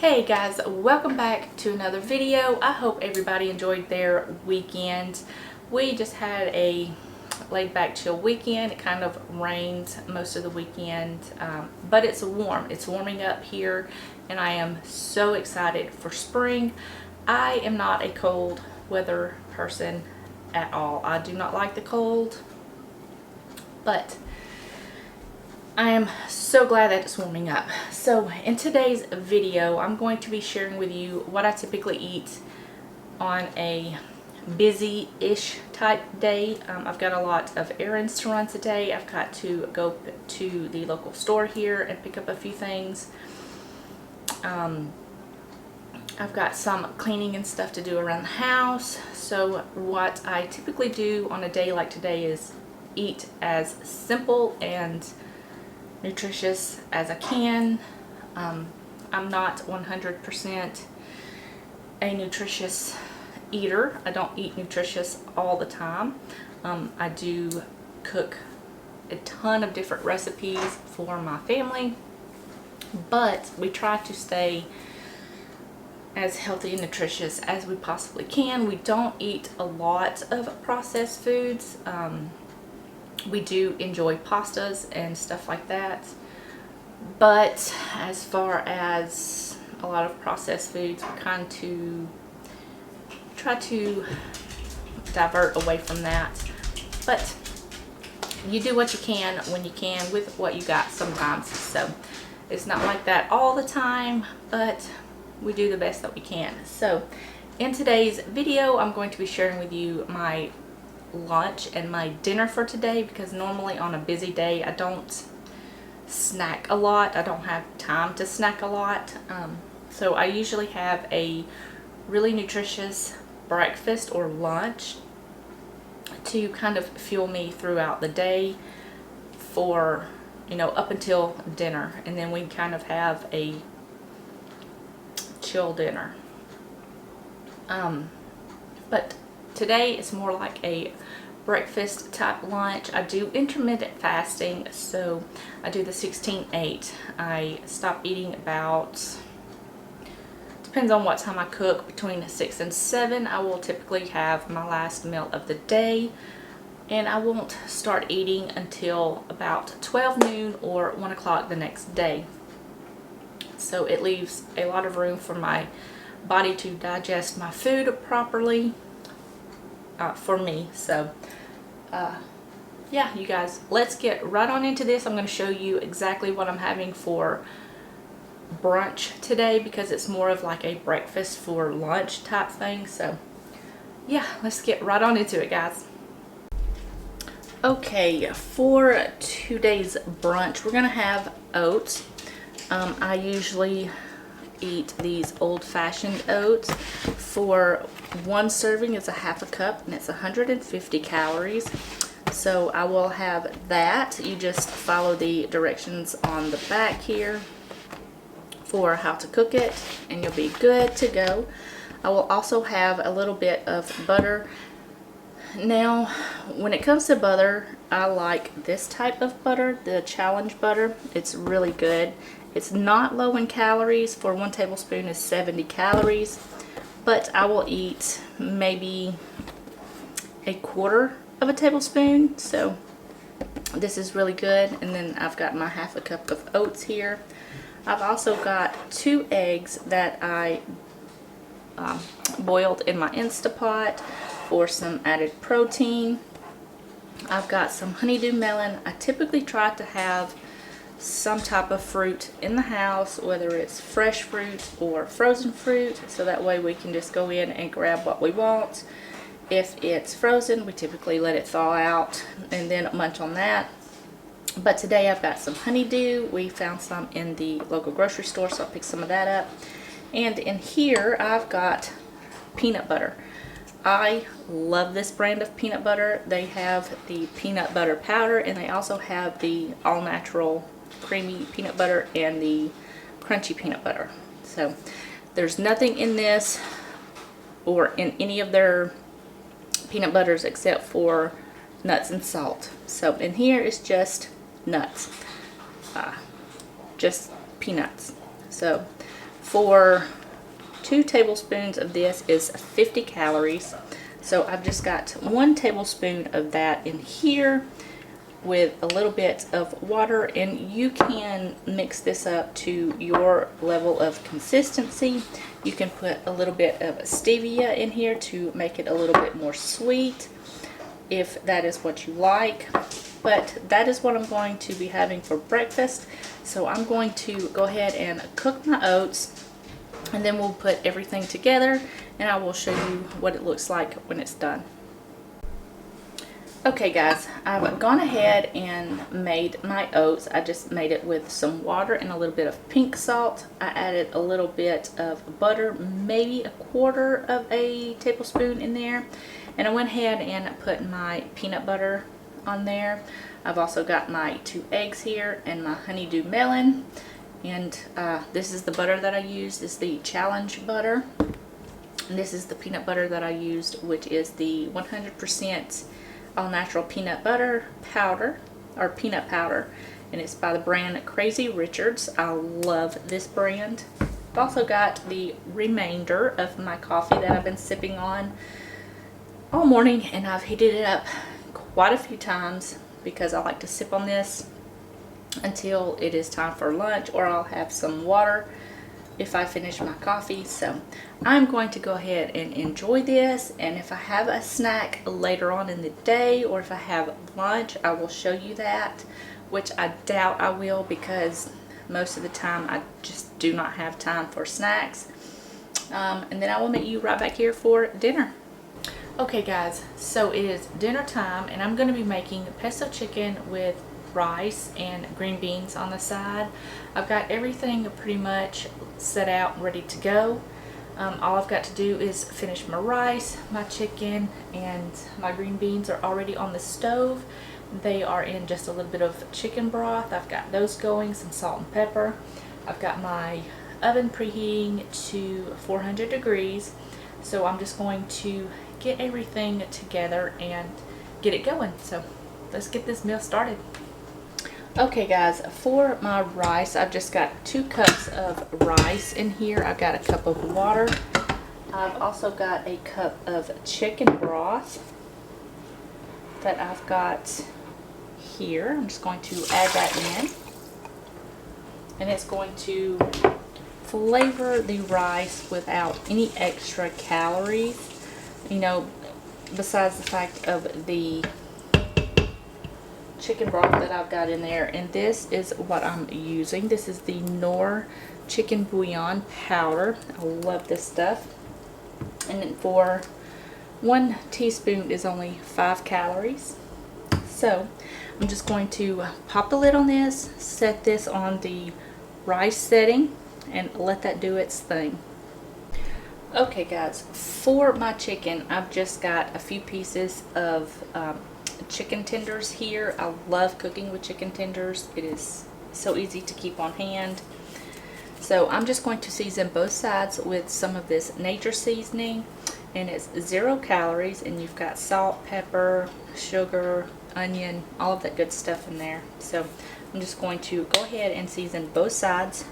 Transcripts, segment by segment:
Hey guys, welcome back to another video. I hope everybody enjoyed their weekend. We just had a laid back chill weekend. It kind of rained most of the weekend, but it's warm. It's warming up here and I am so excited for spring. I am not a cold weather person at all. I do not like the cold, but I am so glad that it's warming up. So in today's video, I'm going to be sharing with you what I typically eat on a busy-ish type day. I've got a lot of errands to run today. I've got to go to the local store here and pick up a few things. I've got some cleaning and stuff to do around the house. So what I typically do on a day like today is eat as simple and nutritious as I can. I'm not 100% a nutritious eater. I don't eat nutritious all the time. I do cook a ton of different recipes for my family, but we try to stay as healthy and nutritious as we possibly can. We don't eat a lot of processed foods. We do enjoy pastas and stuff like that, but as far as a lot of processed foods, we kind of try to divert away from that. But you do what you can when you can with what you got sometimes. So it's not like that all the time, but we do the best that we can. So in today's video, I'm going to be sharing with you my lunch and my dinner for today, because normally on a busy day I don't snack a lot. I don't have time to snack a lot. So I usually have a really nutritious breakfast or lunch to kind of fuel me throughout the day for, you know, up until dinner, and then we kind of have a chill dinner. But today it's more like a breakfast type lunch. I do intermittent fasting, so I do the 16-8. I stop eating about, depends on what time I cook, between 6 and 7. I will typically have my last meal of the day, and I won't start eating until about 12 noon or 1 o'clock the next day. So it leaves a lot of room for my body to digest my food properly. For me. So yeah, you guys, let's get right on into this. I'm going to show you exactly what I'm having for brunch today, because it's more of like a breakfast for lunch type thing. So yeah, let's get right on into it, guys. Okay, for today's brunch, we're going to have oats. I usually eat these old-fashioned oats. For one serving is a half a cup, and it's 150 calories. So I will have that. You just follow the directions on the back here for how to cook it, and you'll be good to go. I will also have a little bit of butter. Now, when it comes to butter, I like this type of butter, the Challenge butter. It's really good. It's not low in calories. For 1 tablespoon is 70 calories, but I will eat maybe a quarter of a tablespoon. So this is really good. And then I've got my half a cup of oats here. I've also got 2 eggs that I boiled in my Instapot for some added protein. I've got some honeydew melon. I typically try to have some type of fruit in the house, whether it's fresh fruit or frozen fruit, so that way we can just go in and grab what we want. If it's frozen, we typically let it thaw out and then munch on that. But today I've got some honeydew. We found some in the local grocery store, so I'll pick some of that up. And in here I've got peanut butter. I love this brand of peanut butter. They have the peanut butter powder, and they also have the all-natural creamy peanut butter and the crunchy peanut butter. So there's nothing in this or in any of their peanut butters except for nuts and salt. So in here is just nuts, just peanuts. So for 2 tablespoons of this is 50 calories. So I've just got 1 tablespoon of that in here with a little bit of water, and you can mix this up to your level of consistency. You can put a little bit of stevia in here to make it a little bit more sweet if that is what you like. But that is what I'm going to be having for breakfast. So I'm going to go ahead and cook my oats, and then we'll put everything together and I will show you what it looks like when it's done. Okay guys, I've gone ahead and made my oats. I just made it with some water and a little bit of pink salt. I added a little bit of butter, maybe a quarter of a tablespoon in there. And I went ahead and put my peanut butter on there. I've also got my 2 eggs here and my honeydew melon. And this is the butter that I used, is the Challenge butter. And this is the peanut butter that I used, which is the 100% all natural peanut butter powder, or peanut powder, and it's by the brand Crazy Richards. I love this brand. I've also got the remainder of my coffee that I've been sipping on all morning, and I've heated it up quite a few times because I like to sip on this until it is time for lunch, or I'll have some water if I finish my coffee. So I'm going to go ahead and enjoy this, and if I have a snack later on in the day, or if I have lunch, I will show you that, which I doubt I will because most of the time I just do not have time for snacks. And then I will meet you right back here for dinner. Okay guys, so it is dinner time, and I'm going to be making pesto chicken with rice and green beans on the side. I've got everything pretty much set out, ready to go. All I've got to do is finish my rice, my chicken, and my green beans are already on the stove. They are in just a little bit of chicken broth. I've got those going, some salt and pepper. I've got my oven preheating to 400 degrees. So I'm just going to get everything together and get it going. So let's get this meal started. Okay guys, for my rice, I've just got 2 cups of rice in here. I've got a cup of water. I've also got a cup of chicken broth that I've got here. I'm just going to add that in, and it's going to flavor the rice without any extra calories, you know, besides the fact of the chicken broth that I've got in there. And this is what I'm using. This is the Knorr chicken bouillon powder. I love this stuff. And then for 1 teaspoon is only 5 calories. So I'm just going to pop the lid on this, set this on the rice setting, and let that do its thing. Okay guys, for my chicken, I've just got a few pieces of chicken tenders here. I love cooking with chicken tenders. It is so easy to keep on hand. So I'm just going to season both sides with some of this nature seasoning, and it's 0 calories, and you've got salt, pepper, sugar, onion, all of that good stuff in there. So I'm just going to go ahead and season both sides.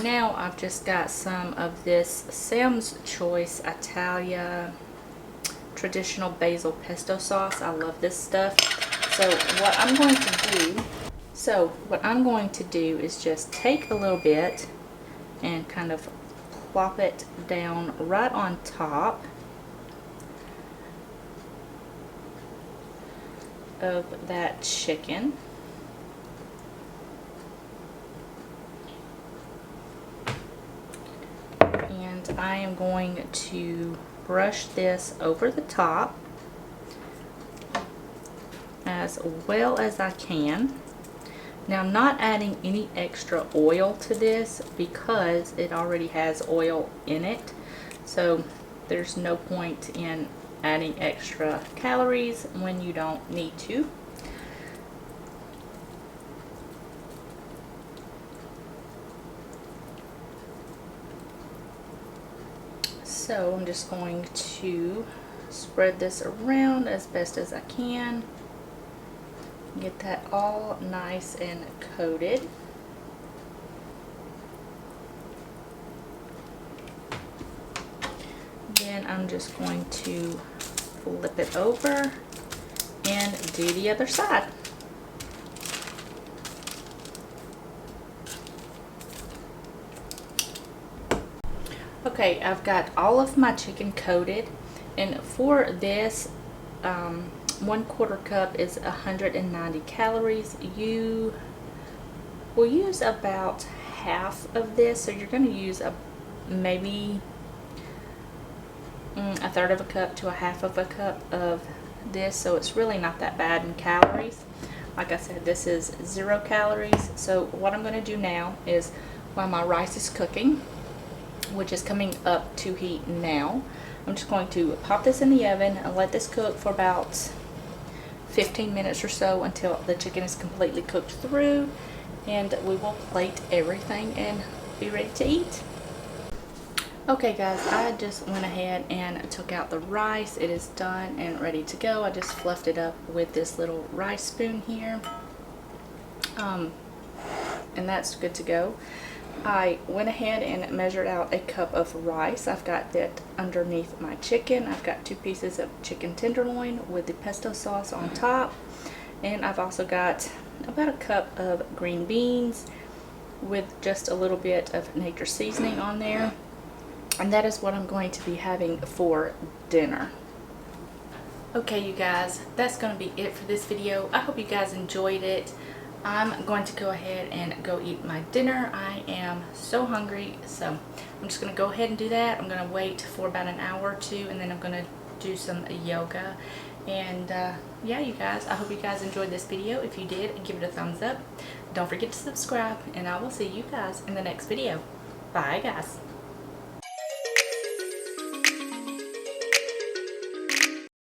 Now I've just got some of this Sam's Choice Italia traditional basil pesto sauce. I love this stuff. So what I'm going to do is just take a little bit and kind of plop it down right on top of that chicken. And I am going to brush this over the top as well as I can. Now I'm not adding any extra oil to this because it already has oil in it. So there's no point in adding extra calories when you don't need to. So I'm just going to spread this around as best as I can. Get that all nice and coated. Then I'm just going to flip it over and do the other side. Okay, I've got all of my chicken coated, and for this 1/4 cup is 190 calories. You will use about half of this, so you're going to use maybe a third of a cup to a half of a cup of this, so it's really not that bad in calories. Like I said, this is 0 calories. So what I'm going to do now is, while my rice is cooking, which is coming up to heat now, I'm just going to pop this in the oven and let this cook for about 15 minutes or so until the chicken is completely cooked through, and we will plate everything and be ready to eat. Okay guys, I just went ahead and took out the rice. It is done and ready to go. I just fluffed it up with this little rice spoon here, and that's good to go. I went ahead and measured out a cup of rice. I've got that underneath my chicken. I've got 2 pieces of chicken tenderloin with the pesto sauce on top, and I've also got about a cup of green beans with just a little bit of nature seasoning on there, and that is what I'm going to be having for dinner. Okay you guys, that's going to be it for this video. I hope you guys enjoyed it. I'm going to go ahead and go eat my dinner. I am so hungry, so I'm just going to go ahead and do that. I'm going to wait for about an hour or two, and then I'm going to do some yoga. And yeah, you guys, I hope you guys enjoyed this video. If you did, give it a thumbs up. Don't forget to subscribe, and I will see you guys in the next video. Bye guys.